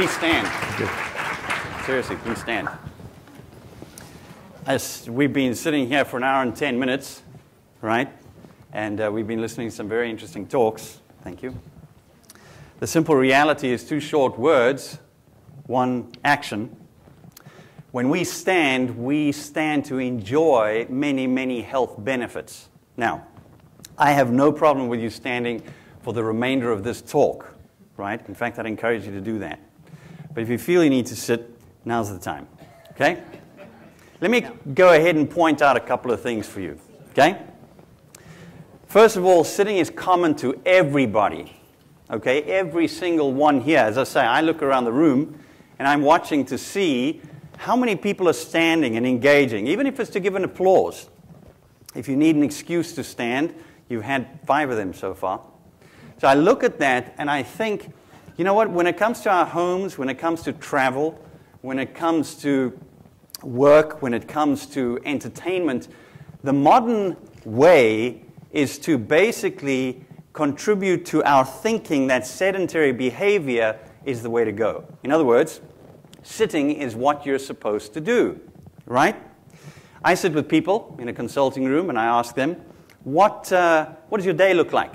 Please stand. Seriously, please stand. As we've been sitting here for an hour and 10 minutes, right? And we've been listening to some very interesting talks. Thank you. The simple reality is two short words, one action. When we stand to enjoy many, many health benefits. Now, I have no problem with you standing for the remainder of this talk, right? In fact, I'd encourage you to do that. But if you feel you need to sit, now's the time, okay? Let me go ahead and point out a couple of things for you, okay? First of all, sitting is common to everybody, okay? Every single one here. As I say, I look around the room and I'm watching to see how many people are standing and engaging, even if it's to give an applause. If you need an excuse to stand, you've had 5 of them so far. So I look at that and I think, you know what, when it comes to our homes, when it comes to travel, when it comes to work, when it comes to entertainment, the modern way is to basically contribute to our thinking that sedentary behavior is the way to go. In other words, sitting is what you're supposed to do, right? I sit with people in a consulting room and I ask them, what does your day look like?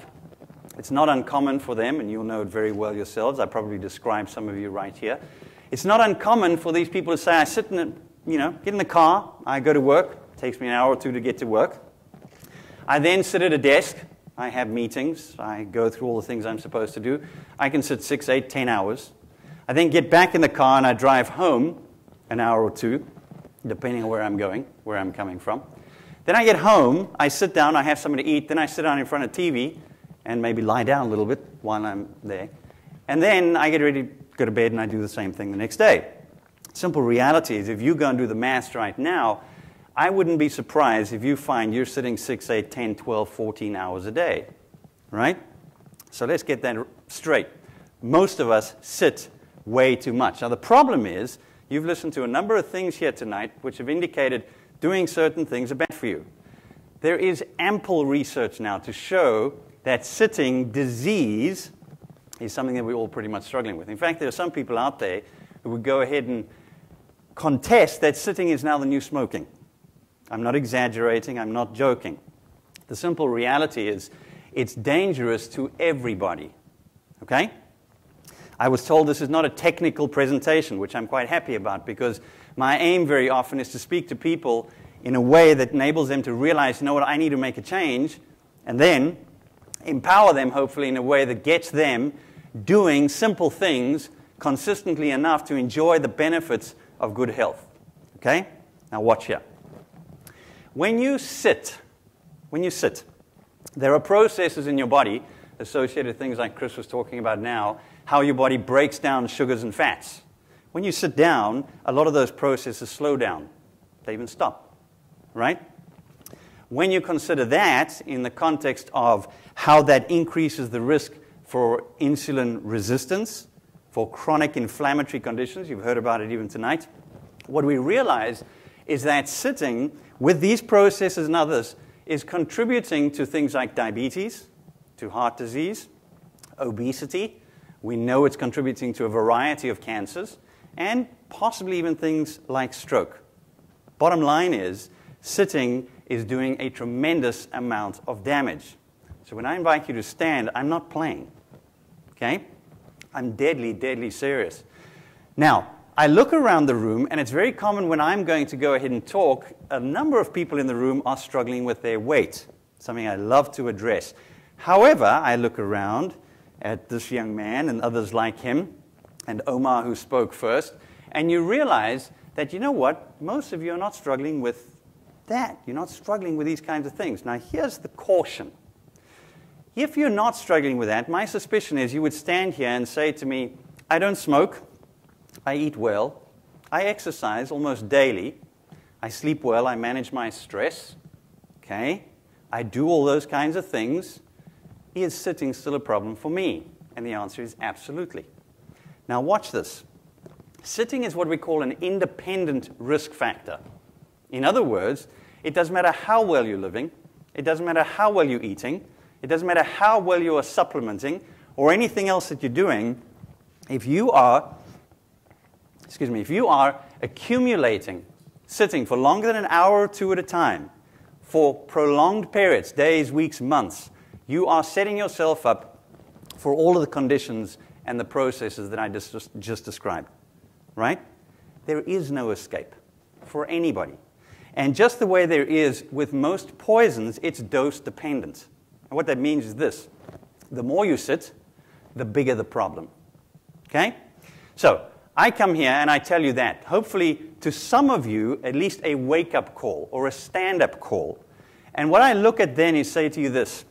It's not uncommon for them, and you'll know it very well yourselves. I probably described some of you right here. It's not uncommon for these people to say, I sit in get in the car, I go to work. It takes me an hour or 2 to get to work. I then sit at a desk. I have meetings. I go through all the things I'm supposed to do. I can sit 6, 8, 10 hours. I then get back in the car and I drive home an hour or 2, depending on where I'm going, where I'm coming from. Then I get home, I sit down, I have something to eat, then I sit down in front of TV and maybe lie down a little bit while I'm there. And then I get ready to go to bed and I do the same thing the next day. Simple reality is if you go and do the math right now, I wouldn't be surprised if you find you're sitting 6, 8, 10, 12, 14 hours a day, right? So let's get that straight. Most of us sit way too much. Now the problem is, you've listened to a number of things here tonight which have indicated doing certain things are bad for you. There is ample research now to show that sitting disease is something that we're all pretty much struggling with. In fact, there are some people out there who would go ahead and contest that sitting is now the new smoking. I'm not exaggerating, I'm not joking. The simple reality is it's dangerous to everybody, okay? I was told this is not a technical presentation, which I'm quite happy about, because my aim very often is to speak to people in a way that enables them to realize, you know what, I need to make a change, and then empower them, hopefully, in a way that gets them doing simple things consistently enough to enjoy the benefits of good health. Okay? Now watch here. When you sit, there are processes in your body associated with things like Chris was talking about now, how your body breaks down sugars and fats. When you sit down, a lot of those processes slow down. They even stop, right? When you consider that in the context of how that increases the risk for insulin resistance, for chronic inflammatory conditions, you've heard about it even tonight, what we realize is that sitting with these processes and others is contributing to things like diabetes, to heart disease, obesity. We know it's contributing to a variety of cancers, and possibly even things like stroke. Bottom line is, sitting is doing a tremendous amount of damage. So when I invite you to stand, I'm not playing, okay? I'm deadly, deadly serious. Now, I look around the room, and it's very common when I'm going to go ahead and talk, a number of people in the room are struggling with their weight, something I love to address. However, I look around at this young man and others like him, and Omar who spoke first, and you realize that, you know what, most of you are not struggling with that. You're not struggling with these kinds of things. Now, here's the caution. If you're not struggling with that, my suspicion is you would stand here and say to me, I don't smoke, I eat well, I exercise almost daily, I sleep well, I manage my stress, okay? I do all those kinds of things. Is sitting still a problem for me? And the answer is absolutely. Now watch this. Sitting is what we call an independent risk factor. In other words, it doesn't matter how well you're living, it doesn't matter how well you're eating, it doesn't matter how well you are supplementing, or anything else that you're doing, if you are if you are accumulating, sitting for longer than an hour or two at a time, for prolonged periods, days, weeks, months, you are setting yourself up for all of the conditions and the processes that I just described, right? There is no escape for anybody. And just the way there is with most poisons, it's dose dependent. And what that means is this: the more you sit, the bigger the problem. Okay? So, I come here and I tell you that. Hopefully, to some of you, at least a wake-up call or a stand-up call. And what I look at then is say to you this: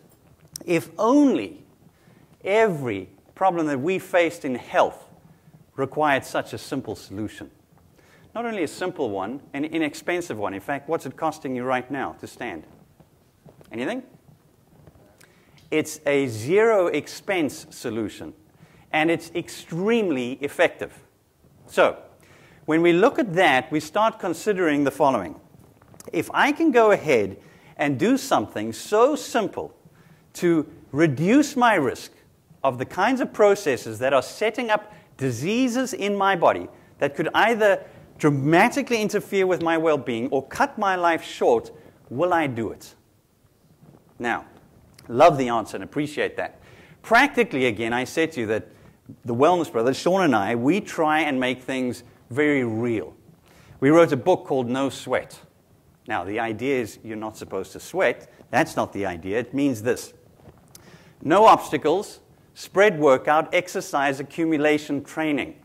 if only every problem that we faced in health required such a simple solution. Not only a simple one, an inexpensive one. In fact, what's it costing you right now to stand? Anything? It's a zero expense solution, and it's extremely effective. So, when we look at that, we start considering the following. If I can go ahead and do something so simple to reduce my risk of the kinds of processes that are setting up diseases in my body that could either dramatically interfere with my well-being or cut my life short, will I do it? Now, love the answer and appreciate that. Practically, again, I said to you that the Wellness Brothers, Sean and I, we try and make things very real. We wrote a book called No Sweat. Now, the idea is you're not supposed to sweat. That's not the idea. It means this: no obstacles, spread workout, exercise accumulation training,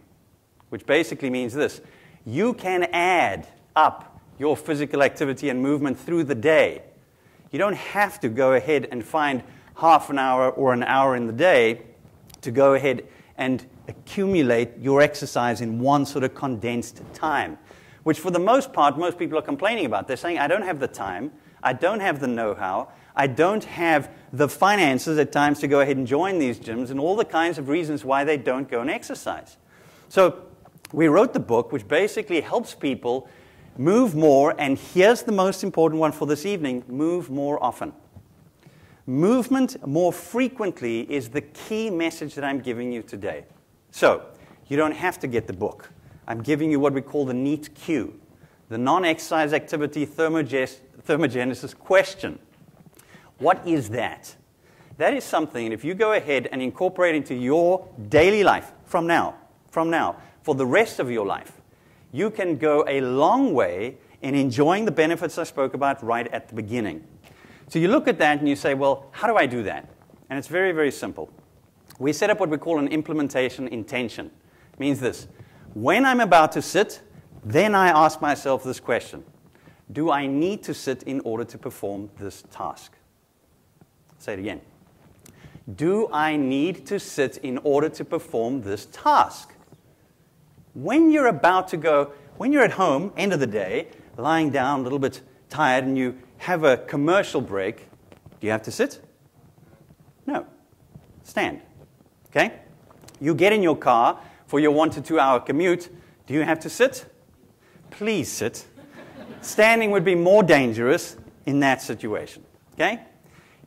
which basically means this: you can add up your physical activity and movement through the day. You don't have to go ahead and find half an hour or an hour in the day to go ahead and accumulate your exercise in one sort of condensed time, which for the most part, most people are complaining about. They're saying, I don't have the time, I don't have the know-how, I don't have the finances at times to go ahead and join these gyms, and all the kinds of reasons why they don't go and exercise. So we wrote the book, which basically helps people move more, and here's the most important one for this evening: move more often. Movement more frequently is the key message that I'm giving you today. So, you don't have to get the book. I'm giving you what we call the NEAT Q, the non-exercise activity thermogenesis question. What is that? That is something, and if you go ahead and incorporate into your daily life from now, for the rest of your life, you can go a long way in enjoying the benefits I spoke about right at the beginning. So you look at that and you say, well, how do I do that? And it's very, very simple. We set up what we call an implementation intention. It means this: when I'm about to sit, then I ask myself this question: do I need to sit in order to perform this task? Say it again. Do I need to sit in order to perform this task? When you're about to go, when you're at home, end of the day, lying down a little bit tired, and you have a commercial break, do you have to sit? No. Stand. Okay? You get in your car for your 1 to 2 hour commute. Do you have to sit? Please sit. Standing would be more dangerous in that situation. Okay?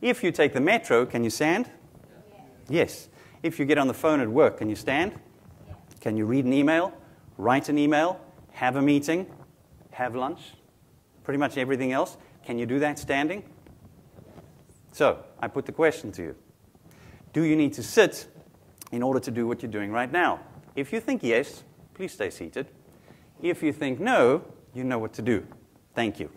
If you take the metro, can you stand? Yes. If you get on the phone at work, can you stand? Can you read an email, write an email, have a meeting, have lunch? Pretty much everything else. Can you do that standing? So, I put the question to you. Do you need to sit in order to do what you're doing right now? If you think yes, please stay seated. If you think no, you know what to do. Thank you.